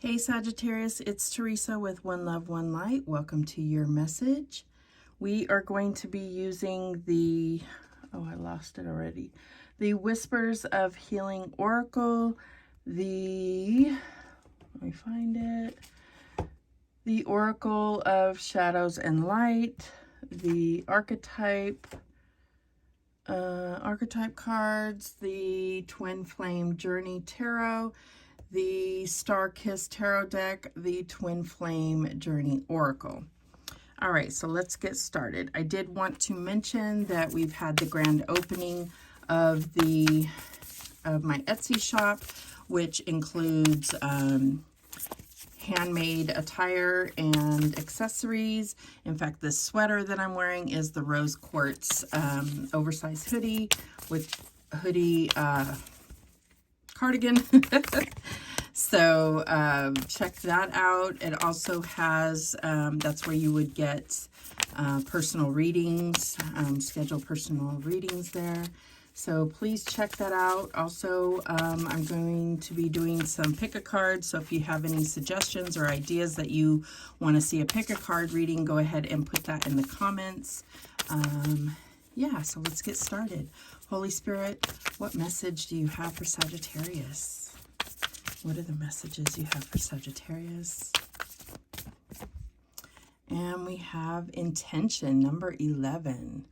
Hey Sagittarius, it's Teresa with One Love, One Light. Welcome to your message. We are going to be using the, I lost it already. The Whispers of Healing Oracle, let me find it. The Oracle of Shadows and Light, the archetype cards, the Twin Flame Journey Tarot, the Star Kiss Tarot deck, the Twin Flame Journey Oracle. All right, so let's get started. I did want to mention that we've had the grand opening of my Etsy shop, which includes handmade attire and accessories. In fact, this sweater that I'm wearing is the rose quartz oversized hoodie with hoodie cardigan. So check that out. It also has, that's where you would get personal readings, schedule personal readings there. So please check that out. Also, I'm going to be doing some pick-a-cards. So if you have any suggestions or ideas that you want to see a pick-a-card reading, go ahead and put that in the comments. Yeah, so let's get started. Holy Spirit, what message do you have for Sagittarius? What are the messages you have for Sagittarius? And we have intention, number 11.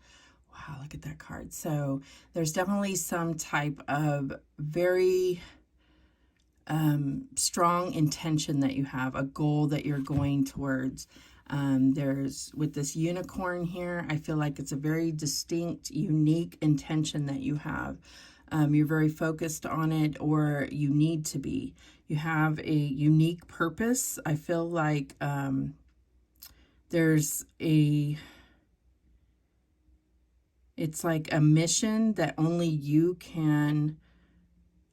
Wow, look at that card. So there's definitely some type of very strong intention that you have, a goal that you're going towards. There's, with this unicorn here, I feel like it's a very distinct, unique intention that you have. You're very focused on it, or you need to be. You have a unique purpose. I feel like it's like a mission that only you can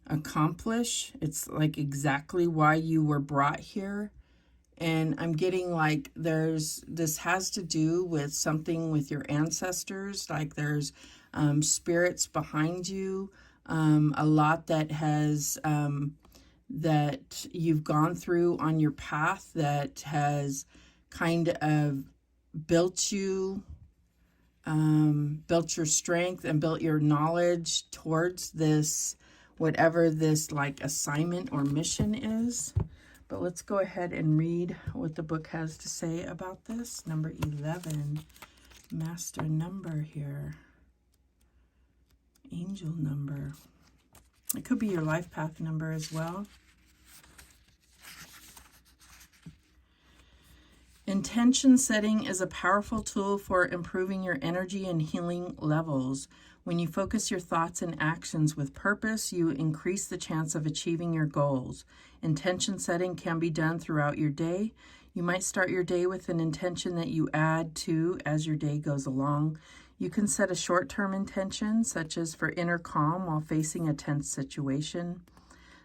accomplish. It's like exactly why you were brought here. And I'm getting like this has to do with something with your ancestors. Like there's spirits behind you. A lot that has that you've gone through on your path that has kind of built you, built your strength and built your knowledge towards this, whatever this like assignment or mission is. But let's go ahead and read what the book has to say about this. Number 11, master number here. Angel number. It could be your life path number as well. Intention setting is a powerful tool for improving your energy and healing levels. When you focus your thoughts and actions with purpose, you increase the chance of achieving your goals. Intention setting can be done throughout your day. You might start your day with an intention that you add to as your day goes along. You can set a short-term intention, such as for inner calm while facing a tense situation.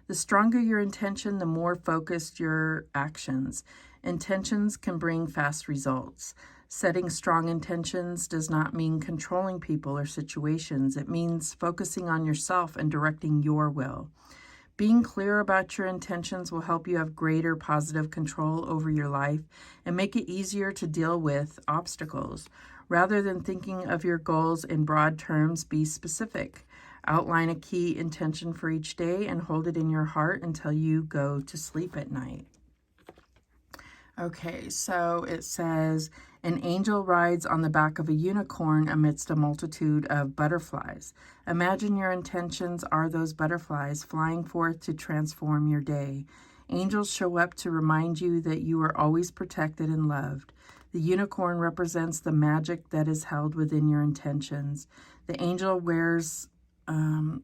The stronger your intention, the more focused your actions. Intentions can bring fast results. Setting strong intentions does not mean controlling people or situations. It means focusing on yourself and directing your will. Being clear about your intentions will help you have greater positive control over your life and make it easier to deal with obstacles. Rather than thinking of your goals in broad terms, be specific. Outline a key intention for each day and hold it in your heart until you go to sleep at night. Okay, so it says, an angel rides on the back of a unicorn amidst a multitude of butterflies. Imagine your intentions are those butterflies flying forth to transform your day. Angels show up to remind you that you are always protected and loved. The unicorn represents the magic that is held within your intentions. The angel wears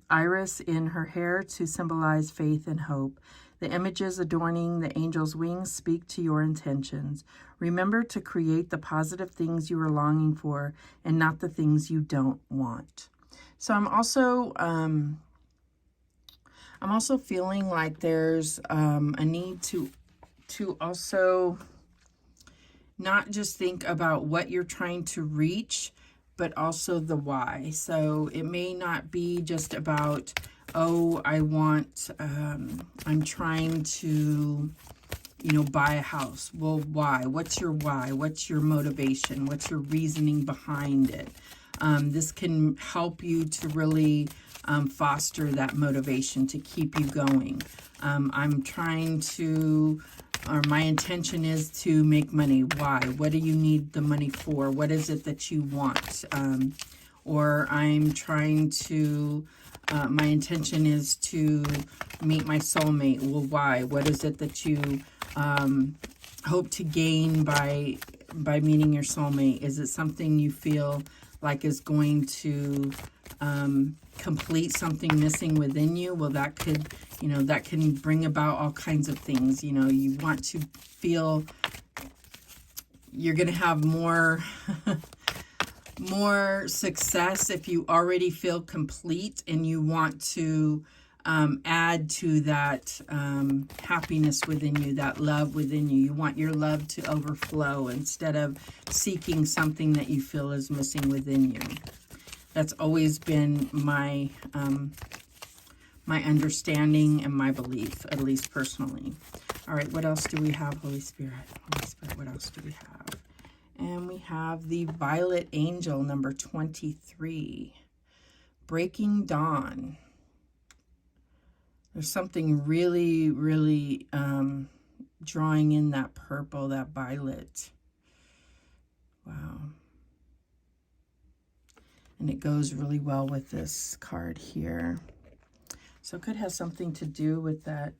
iris in her hair to symbolize faith and hope. The images adorning the angel's wings speak to your intentions. Remember to create the positive things you are longing for and not the things you don't want. So I'm also feeling like there's a need to also not just think about what you're trying to reach, but also the why. So it may not be just about, oh, I'm trying to you know, buy a house. Well, why? What's your why? What's your motivation? What's your reasoning behind it? This can help you to really foster that motivation to keep you going. I'm trying to, or my intention is to make money. Why? What do you need the money for? What is it that you want? Or I'm trying to, my intention is to meet my soulmate. Well, why? What is it that you hope to gain by meeting your soulmate? Is it something you feel like is going to complete something missing within you? Well, that could, you know, that can bring about all kinds of things. You know, you want to feel you're going to have more more success if you already feel complete, and you want to add to that happiness within you, that love within you. You want your love to overflow instead of seeking something that you feel is missing within you. That's always been my my understanding and my belief, at least personally. All right, what else do we have, Holy Spirit? Holy Spirit, what else do we have? And we have the Violet Angel, number 23. Breaking Dawn. There's something really, really drawing in that purple, that violet. Wow. And it goes really well with this card here. So it could have something to do with that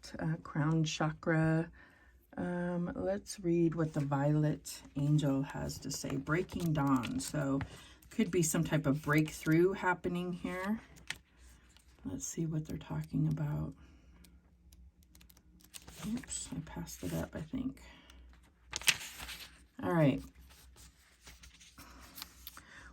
crown chakra. Let's read what the Violet Angel has to say. Breaking Dawn. So could be some type of breakthrough happening here. Let's see what they're talking about. Oops, I passed it up, I think. All right.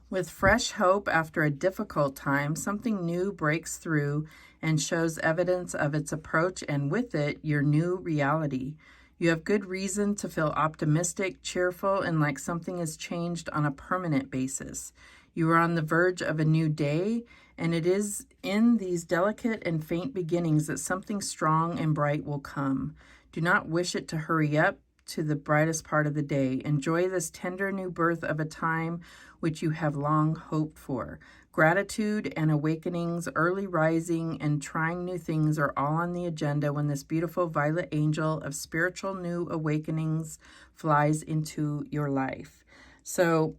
With fresh hope after a difficult time, something new breaks through and shows evidence of its approach, and with it, your new reality. You have good reason to feel optimistic, cheerful, and like something has changed on a permanent basis. You are on the verge of a new day, and it is in these delicate and faint beginnings that something strong and bright will come. Do not wish it to hurry up to the brightest part of the day. Enjoy this tender new birth of a time which you have long hoped for. Gratitude and awakenings, early rising, and trying new things are all on the agenda when this beautiful violet angel of spiritual new awakenings flies into your life. So,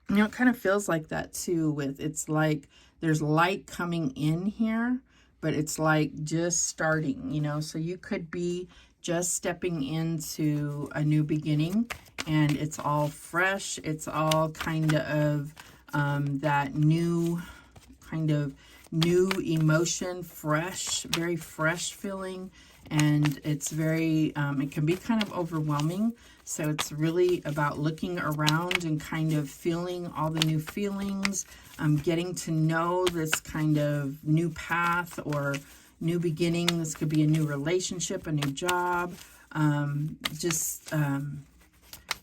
you know, it kind of feels like that too, with it's like there's light coming in here, but it's like just starting, you know, so you could be just stepping into a new beginning, and it's all fresh. It's all kind of that new kind of new emotion, fresh, very fresh feeling, and it's very, it can be kind of overwhelming. So it's really about looking around and kind of feeling all the new feelings, getting to know this kind of new path or new beginning. This could be a new relationship, a new job,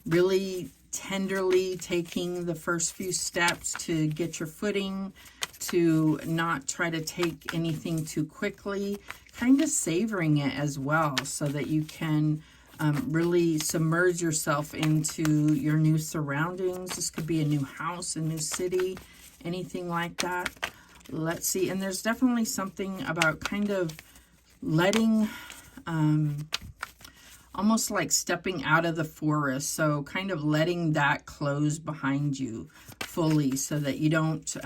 really tenderly taking the first few steps to get your footing, to not try to take anything too quickly, kind of savoring it as well so that you can really submerge yourself into your new surroundings. This could be a new house, a new city, anything like that. Let's see. And there's definitely something about kind of letting, almost like stepping out of the forest. So kind of letting that close behind you fully so that you don't,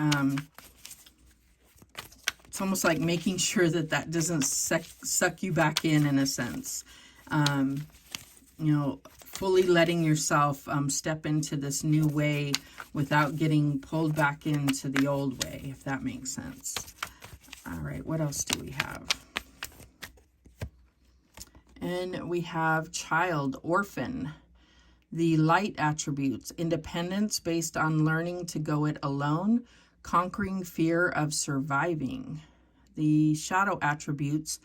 it's almost like making sure that that doesn't suck you back in a sense. You know, fully letting yourself step into this new way without getting pulled back into the old way, if that makes sense. All right, what else do we have? And we have child, orphan, the light attributes, independence based on learning to go it alone, conquering fear of surviving. The shadow attributes,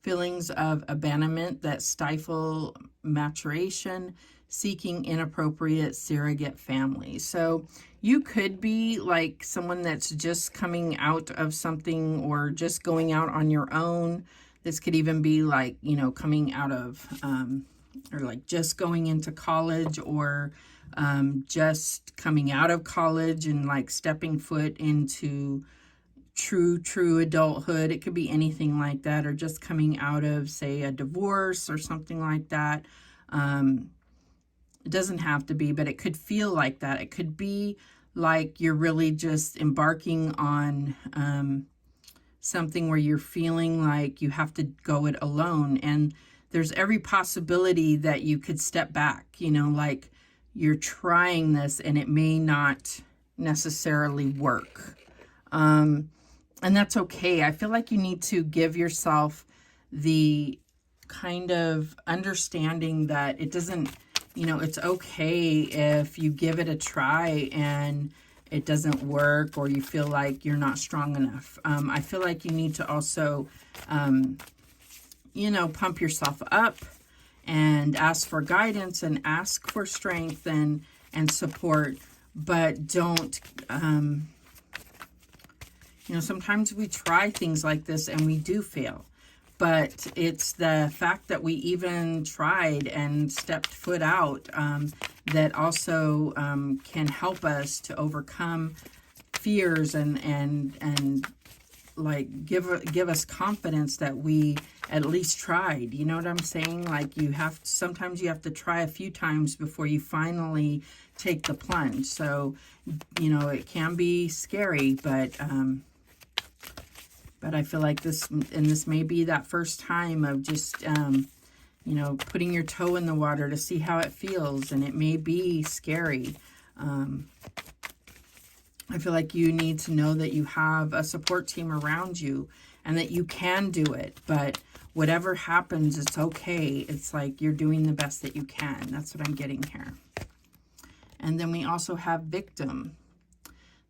feelings of abandonment that stifle maturation, seeking inappropriate surrogate family. So you could be like someone that's just coming out of something or just going out on your own. This could even be like, you know, coming out of, or like just going into college, or just coming out of college and like stepping foot into true adulthood. It could be anything like that, or just coming out of, say, a divorce or something like that. It doesn't have to be, but it could feel like that. It could be like you're really just embarking on something where you're feeling like you have to go it alone. And there's every possibility that you could step back, you know, like you're trying this and it may not necessarily work. And that's okay. I feel like you need to give yourself the kind of understanding that it doesn't, you know, it's okay if you give it a try and it doesn't work, or you feel like you're not strong enough. I feel like you need to also, you know, pump yourself up and ask for guidance and ask for strength and support, but don't, you know, sometimes we try things like this and we do fail. But it's the fact that we even tried and stepped foot out that also can help us to overcome fears and like give us confidence that we at least tried. You know what I'm saying? Like sometimes you have to try a few times before you finally take the plunge. So, you know, it can be scary, but I feel like this may be that first time of just, you know, putting your toe in the water to see how it feels. And it may be scary. I feel like you need to know that you have a support team around you and that you can do it. But whatever happens, it's okay. It's like you're doing the best that you can. That's what I'm getting here. And then we also have victim.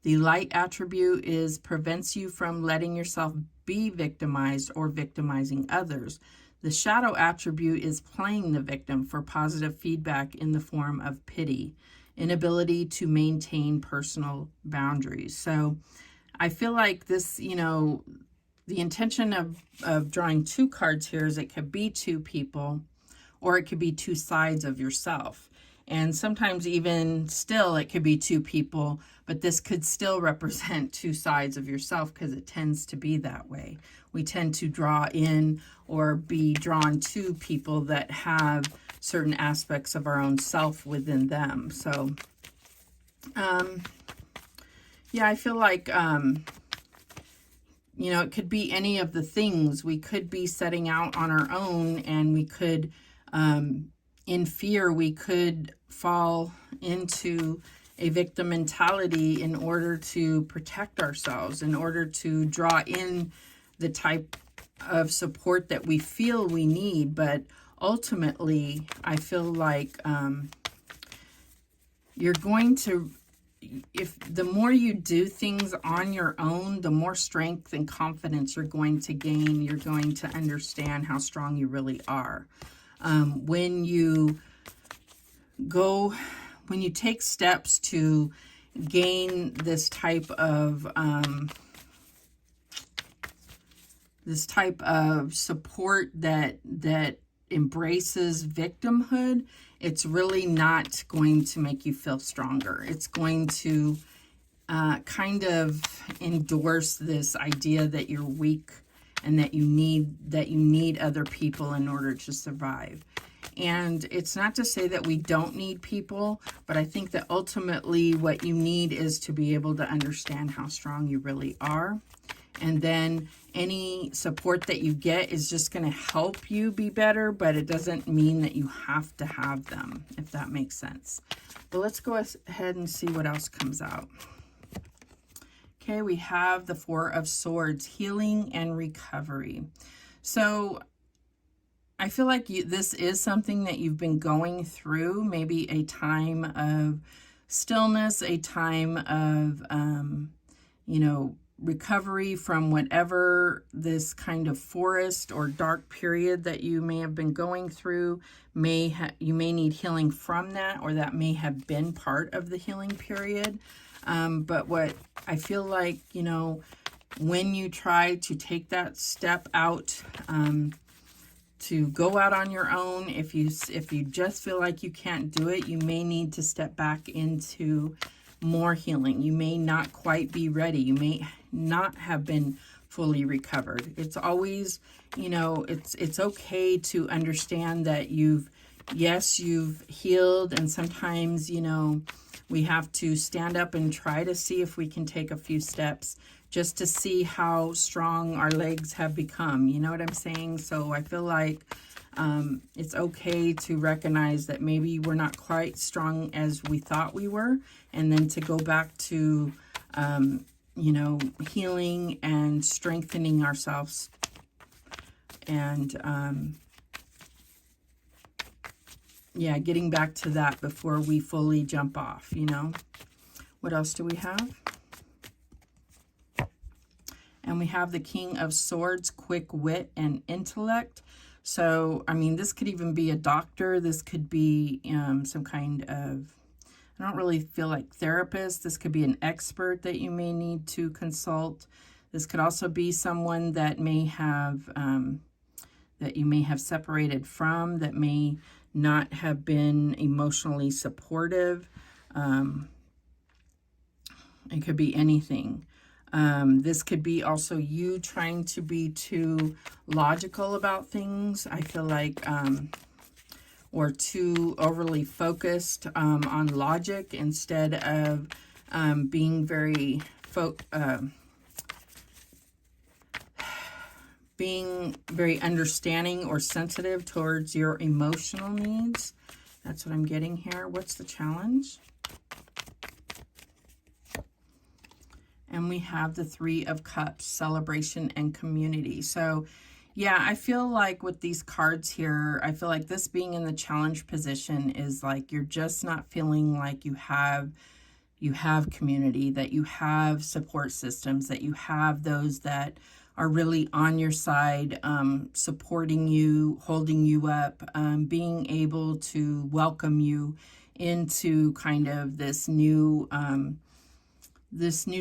The light attribute is prevents you from letting yourself be victimized or victimizing others. The shadow attribute is playing the victim for positive feedback in the form of pity, inability to maintain personal boundaries. So I feel like this, you know, the intention of drawing two cards here is it could be two people, or it could be two sides of yourself. And sometimes even still, it could be two people, but this could still represent two sides of yourself because it tends to be that way. We tend to draw in or be drawn to people that have certain aspects of our own self within them. So, yeah, I feel like, you know, it could be any of the things. We could be setting out on our own, and we could, in fear, we could fall into a victim mentality in order to protect ourselves, in order to draw in the type of support that we feel we need. But ultimately, I feel like you're going to, if the more you do things on your own, the more strength and confidence you're going to gain. You're going to understand how strong you really are. When you take steps to gain this type of support that embraces victimhood, it's really not going to make you feel stronger. It's going to kind of endorse this idea that you're weak and that you need other people in order to survive. And it's not to say that we don't need people, but I think that ultimately what you need is to be able to understand how strong you really are. And then any support that you get is just going to help you be better, but it doesn't mean that you have to have them, if that makes sense. But let's go ahead and see what else comes out. Okay, we have the Four of Swords, healing and recovery. So I feel like this is something that you've been going through, maybe a time of stillness, a time of, you know, recovery from whatever this kind of forest or dark period that you may have been going through. You may need healing from that, or that may have been part of the healing period. But what I feel like, you know, when you try to take that step out, to go out on your own, if you just feel like you can't do it, you may need to step back into more healing. You may not quite be ready. You may not have been fully recovered. It's always, you know, it's okay to understand that you've healed, and sometimes, you know, we have to stand up and try to see if we can take a few steps just to see how strong our legs have become. You know what I'm saying? So I feel like it's okay to recognize that maybe we're not quite strong as we thought we were, and then to go back to, you know, healing and strengthening ourselves. And, yeah, getting back to that before we fully jump off, you know. What else do we have? And we have the King of Swords, quick wit and intellect. So, I mean, this could even be a doctor. This could be some kind of, I don't really feel like therapist. This could be an expert that you may need to consult. This could also be someone that may have, that you may have separated from, that may not have been emotionally supportive. It could be anything. This could be also you trying to be too logical about things, I feel like, or too overly focused on logic instead of being very understanding or sensitive towards your emotional needs. That's what I'm getting here. What's the challenge? And we have the Three of Cups, celebration and community. So, yeah, I feel like with these cards here, I feel like this being in the challenge position is like you're just not feeling like you have community, that you have support systems, that you have those that are really on your side, supporting you, holding you up, being able to welcome you into kind of this new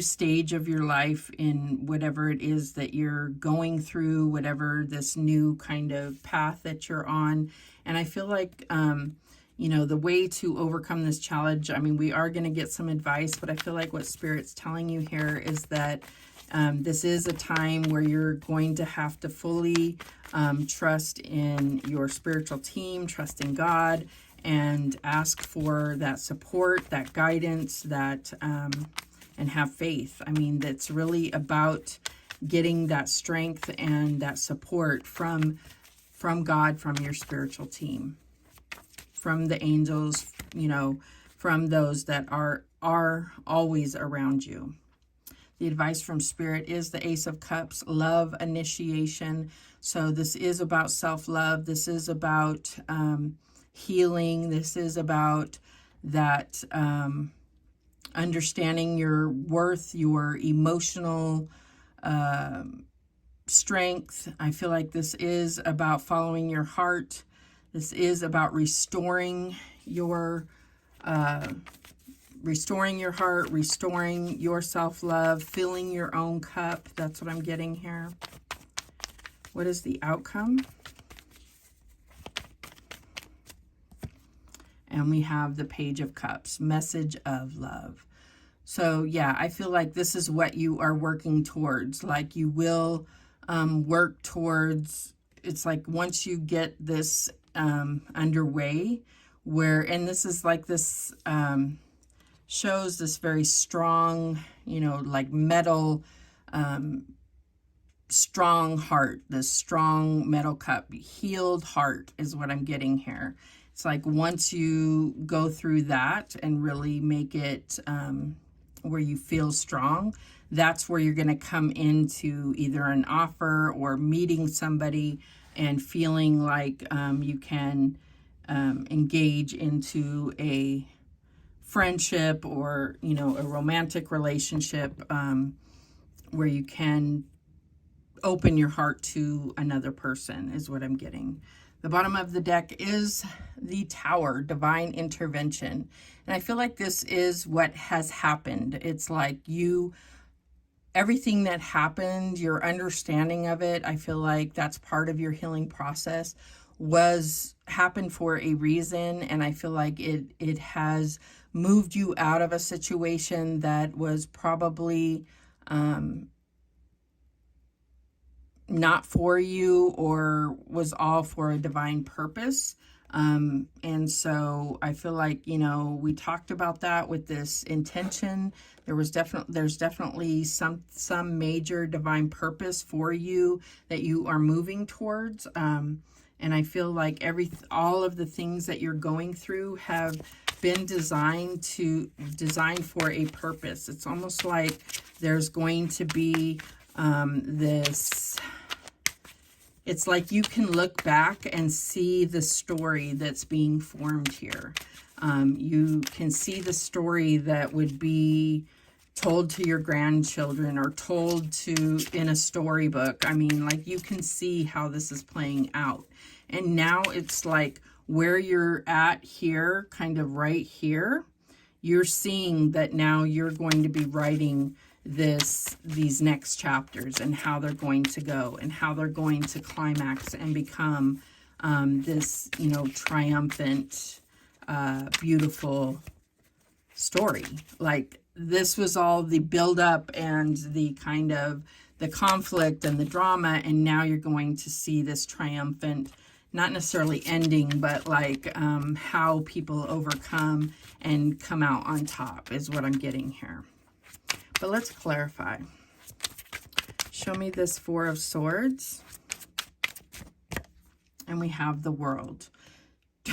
stage of your life in whatever it is that you're going through, whatever this new kind of path that you're on. And I feel like, you know, the way to overcome this challenge, I mean, we are going to get some advice, but I feel like what Spirit's telling you here is that this is a time where you're going to have to fully trust in your spiritual team, trust in God, and ask for that support, that guidance, that and have faith. I mean, that's really about getting that strength and that support from God, from your spiritual team, from the angels, you know, from those that are always around you. The advice from Spirit is the Ace of Cups, love initiation. So this is about self-love. This is about healing. This is about that understanding your worth, your emotional strength. I feel like this is about following your heart. This is about restoring your heart, restoring your self-love, filling your own cup. That's what I'm getting here. What is the outcome? And we have the Page of Cups, message of love. So yeah, I feel like this is what you are working towards. Like you will work towards, it's like once you get this underway, and this is like this, shows this very strong, you know, like metal, strong heart, this strong metal cup, healed heart is what I'm getting here. It's like once you go through that and really make it where you feel strong, that's where you're going to come into either an offer or meeting somebody and feeling like you can engage into a friendship or, you know, a romantic relationship where you can open your heart to another person is what I'm getting. The bottom of the deck is the Tower, divine intervention. And I feel like this is what has happened. It's like you everything that happened, your understanding of it, I feel like that's part of your healing process, happened for a reason. And I feel like it has moved you out of a situation that was probably not for you, or was all for a divine purpose. And so I feel like, you know, we talked about that with this intention. There's definitely some major divine purpose for you that you are moving towards. And I feel like all of the things that you're going through have been designed for a purpose. It's almost like there's going to be this, it's like you can look back and see the story that's being formed here. You can see the story that would be told to your grandchildren or told in a storybook. I mean, like, you can see how this is playing out. And now it's like where you're at here, kind of right here, you're seeing that now you're going to be writing these next chapters, and how they're going to go, and how they're going to climax and become this, you know, triumphant, beautiful story. Like, this was all the buildup and the kind of the conflict and the drama, and now you're going to see this triumphant, not necessarily ending, but like how people overcome and come out on top is what I'm getting here. But let's clarify. Show me this Four of Swords. And we have the World.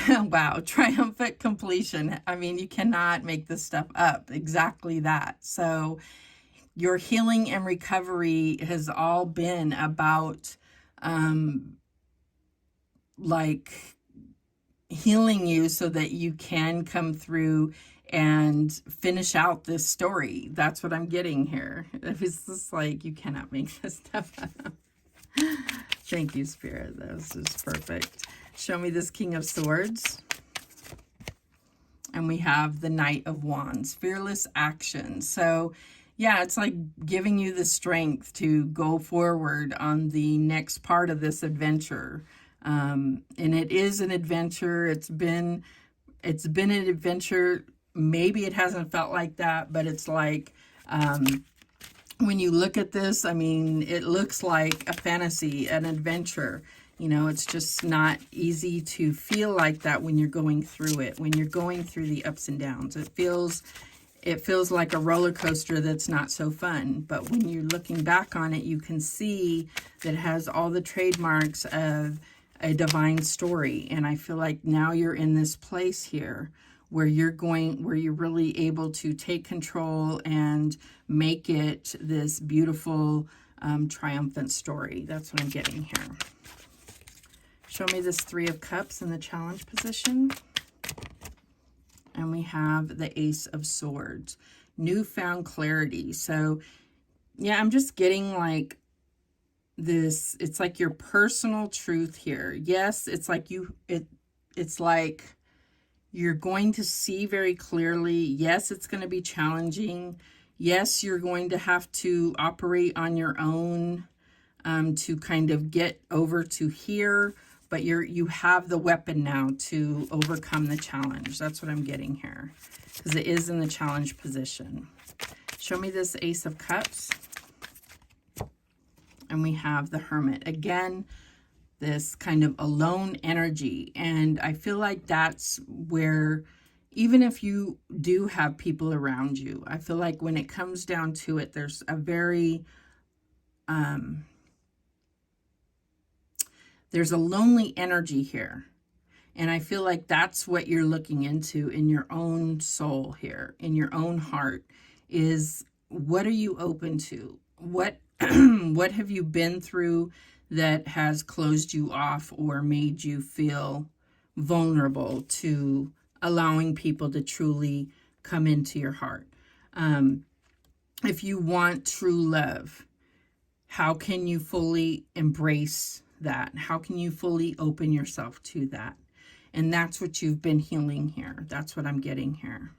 Wow, triumphant completion. I mean, you cannot make this stuff up. Exactly that. So your healing and recovery has all been about like healing you so that you can come through and finish out this story. That's what I'm getting here. It's just like, you cannot make this stuff up. Thank you, Spirit. That was just perfect. Show me this King of Swords. And we have the Knight of Wands, fearless action. So yeah, it's like giving you the strength to go forward on the next part of this adventure. And it is an adventure. It's been an adventure. Maybe it hasn't felt like that, but it's like, when you look at this, I mean, it looks like a fantasy, an adventure. You know, it's just not easy to feel like that when you're going through it, when you're going through the ups and downs. It feels like a roller coaster that's not so fun. But when you're looking back on it, you can see that it has all the trademarks of a divine story. And I feel like now you're in this place here where you're really able to take control and make it this beautiful, triumphant story. That's what I'm getting here. Show me this Three of Cups in the challenge position. And we have the Ace of Swords, newfound clarity. So yeah, I'm just getting like this, it's like your personal truth here. Yes, it's like it's like you're going to see very clearly. Yes, it's going to be challenging. Yes, you're going to have to operate on your own to kind of get over to here, but you have the weapon now to overcome the challenge. That's what I'm getting here, because it is in the challenge position. Show me this Ace of Cups. And we have the Hermit. Again, this kind of alone energy. And I feel like that's where, even if you do have people around you, I feel like when it comes down to it, there's a very, there's a lonely energy here. And I feel like that's what you're looking into in your own soul here, in your own heart, is what are you open to? What what have you been through that has closed you off or made you feel vulnerable to allowing people to truly come into your heart? If you want true love, how can you fully embrace that? How can you fully open yourself to that? And that's what you've been healing here. That's what I'm getting here.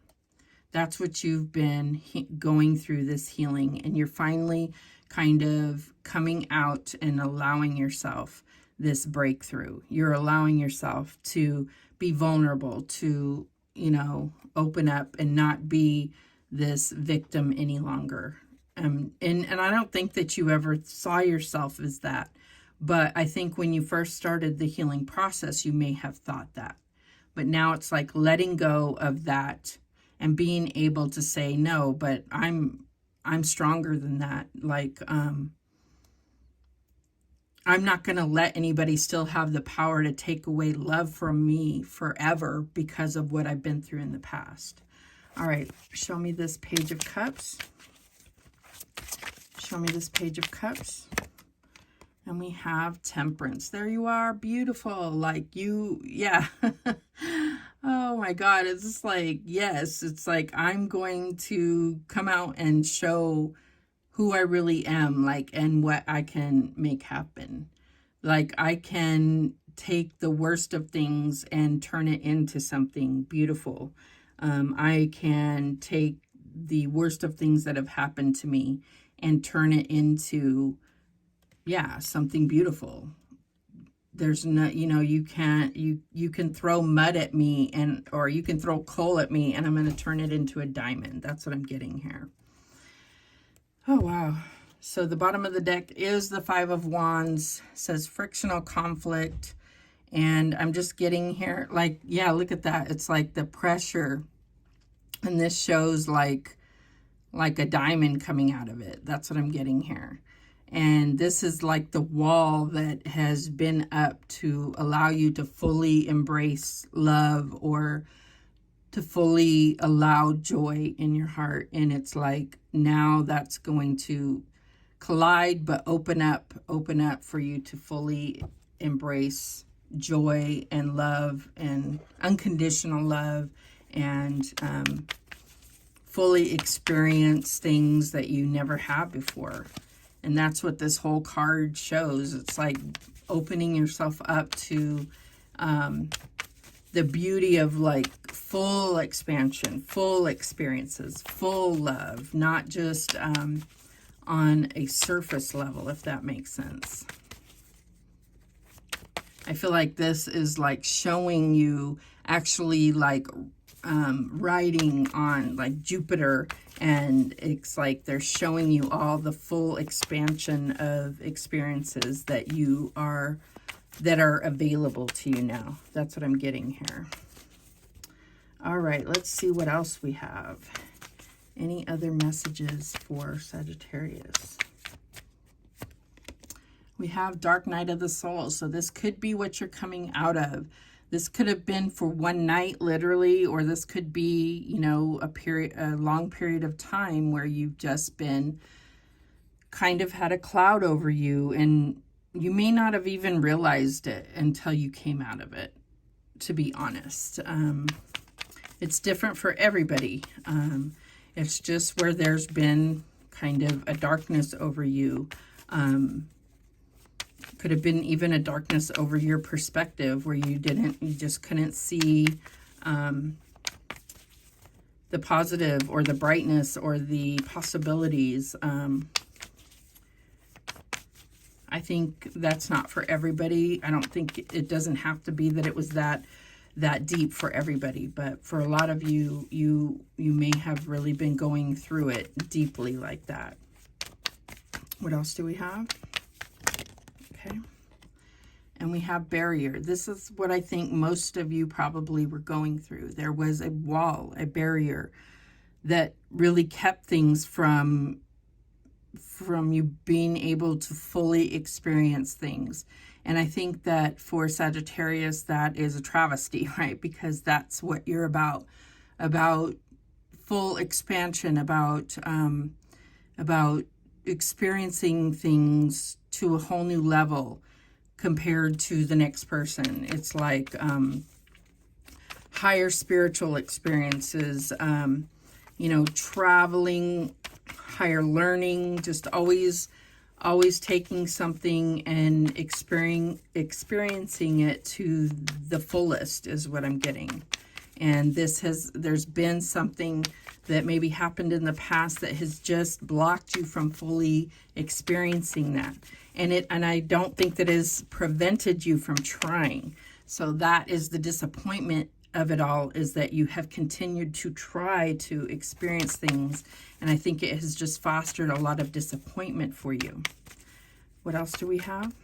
That's what you've been going through, this healing, and you're finally kind of coming out and allowing yourself this breakthrough. You're allowing yourself to be vulnerable, to, you know, open up and not be this victim any longer. And I don't think that you ever saw yourself as that. But I think when you first started the healing process, you may have thought that. But now it's like letting go of that and being able to say, no, but I'm stronger than that. Like, I'm not going to let anybody still have the power to take away love from me forever because of what I've been through in the past. All right, show me this Page of Cups. Show me this Page of Cups. And we have Temperance. There you are, beautiful. Like you, yeah. Oh my God, it's just like, yes, it's like I'm going to come out and show who I really am, like, and what I can make happen. Like, I can take the worst of things and turn it into something beautiful. I can take the worst of things that have happened to me and turn it into, yeah, something beautiful. There's no, you know, you can't, you can throw mud at me or you can throw coal at me and I'm going to turn it into a diamond. That's what I'm getting here. Oh, wow. So the bottom of the deck is the Five of Wands. It says frictional conflict. And I'm just getting here, like, yeah, look at that. It's like the pressure. And this shows like a diamond coming out of it. That's what I'm getting here. And this is like the wall that has been up to allow you to fully embrace love or to fully allow joy in your heart. And it's like now that's going to collide, but open up for you to fully embrace joy and love and unconditional love and fully experience things that you never had before. And that's what this whole card shows. It's like opening yourself up to the beauty of like full expansion, full experiences, full love, not just on a surface level, if that makes sense. I feel like this is like showing you actually like riding on like Jupiter, and it's like they're showing you all the full expansion of experiences that are available to you now. That's what I'm getting here. All right, let's see what else we have. Any other messages for Sagittarius? We have Dark Night of the Soul. So this could be what you're coming out of. This could have been for one night, literally, or this could be, you know, a long period of time where you've just been kind of had a cloud over you, and you may not have even realized it until you came out of it, to be honest. It's different for everybody. It's just where there's been kind of a darkness over you. Could have been even a darkness over your perspective where you just couldn't see the positive or the brightness or the possibilities. I think that's not for everybody. I don't think it doesn't have to be that it was that deep for everybody, but for a lot of you, you may have really been going through it deeply like that. What else do we have? Okay. And we have barrier. This is what I think most of you probably were going through. There was a wall, a barrier that really kept things from you being able to fully experience things. And I think that for Sagittarius, that is a travesty, right? Because that's what you're about full expansion, about experiencing things to a whole new level compared to the next person. It's like higher spiritual experiences, you know, traveling, higher learning, just always taking something and experiencing it to the fullest is what I'm getting. And there's been something that maybe happened in the past that has just blocked you from fully experiencing that. And I don't think that has prevented you from trying. So that is the disappointment of it all, is that you have continued to try to experience things. And I think it has just fostered a lot of disappointment for you. What else do we have?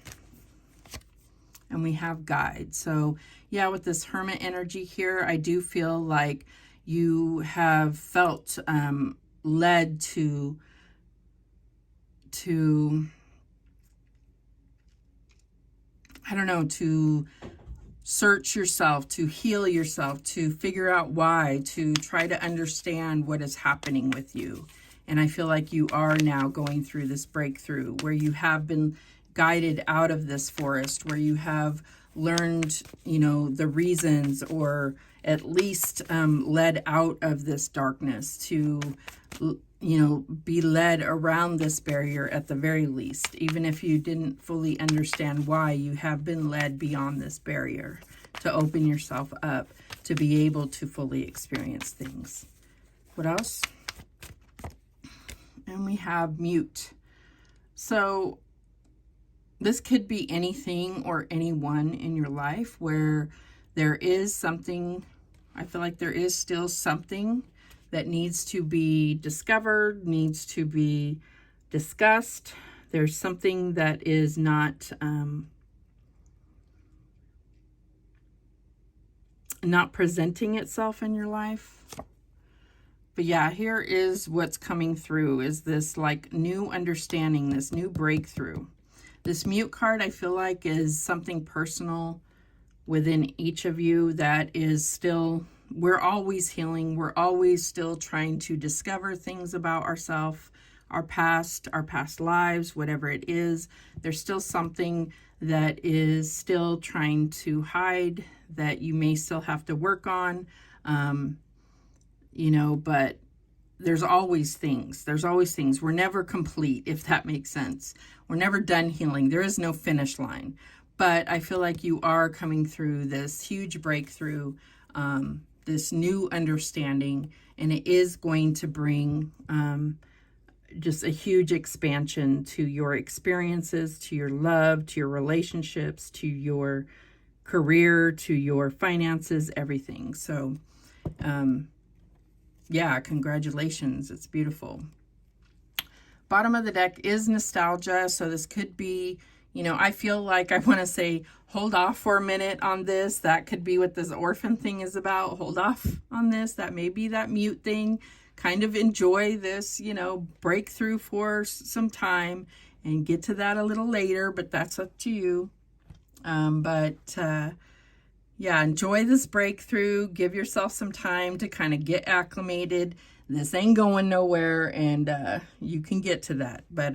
And we have guide. So yeah, with this Hermit energy here, I do feel like you have felt led to I don't know, to search yourself, to heal yourself, to figure out why, to try to understand what is happening with you. And I feel like you are now going through this breakthrough where you have been guided out of this forest, where you have learned, you know, the reasons, or at least led out of this darkness to, you know, be led around this barrier at the very least. Even if you didn't fully understand why, you have been led beyond this barrier to open yourself up to be able to fully experience things. What else? And we have mute. So this could be anything or anyone in your life where there is something, I feel like there is still something that needs to be discovered, needs to be discussed. There's something that is not presenting itself in your life. But yeah, here is what's coming through, is this like new understanding, this new breakthrough. This mute card, I feel like, is something personal within each of you that is still, we're always healing. We're always still trying to discover things about ourselves, our past lives, whatever it is. There's still something that is still trying to hide, that you may still have to work on, you know, but there's always things. There's always things. We're never complete, if that makes sense. We're never done healing. There is no finish line. But I feel like you are coming through this huge breakthrough, this new understanding, and it is going to bring just a huge expansion to your experiences, to your love, to your relationships, to your career, to your finances, everything. So, yeah, congratulations. It's beautiful. Bottom of the deck is nostalgia. So this could be, you know, I feel like I want to say, hold off for a minute on this. That could be what this orphan thing is about. Hold off on this. That may be that mute thing. Kind of enjoy this, you know, breakthrough for some time and get to that a little later, but that's up to you. Yeah, enjoy this breakthrough. Give yourself some time to kind of get acclimated. This ain't going nowhere, and you can get to that. But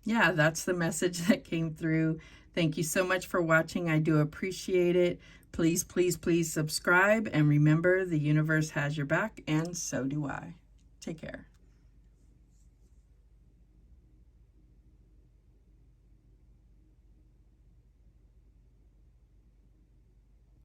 yeah, that's the message that came through. Thank you so much for watching. I do appreciate it. Please, please, please subscribe. And remember, the universe has your back, and so do I. Take care.